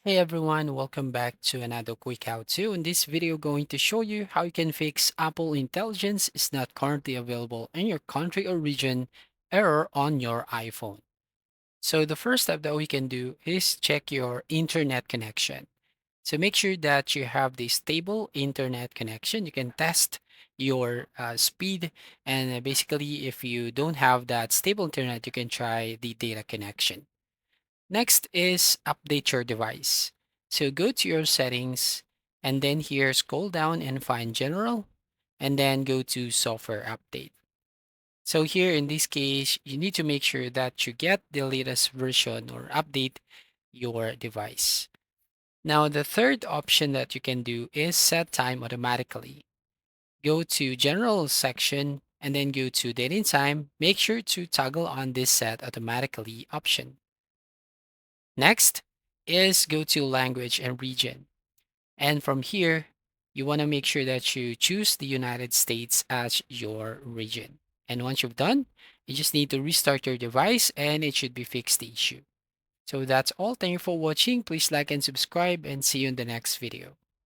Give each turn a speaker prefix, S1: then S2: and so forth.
S1: Hey everyone, welcome back to another quick how-to. In this video, going to show you how you can fix Apple Intelligence is not currently available in your country or region error on your iPhone. So the first step that we can do is check your internet connection. So make sure that you have the stable internet connection. You can test your speed, and basically if you don't have that stable internet, you can try the data connection. Next is update your device. So go to your settings and then here scroll down and find general and then go to software update. So here in this case, you need to make sure that you get the latest version or update your device. Now, the third option that you can do is set time automatically. Go to general section and then go to date and time. Make sure to toggle on this set automatically option. Next is go to language and region. And from here, you want to make sure that you choose the United States as your region. And once you've done, you just need to restart your device and it should be fixed the issue. So that's all. Thank you for watching. Please like and subscribe and see you in the next video.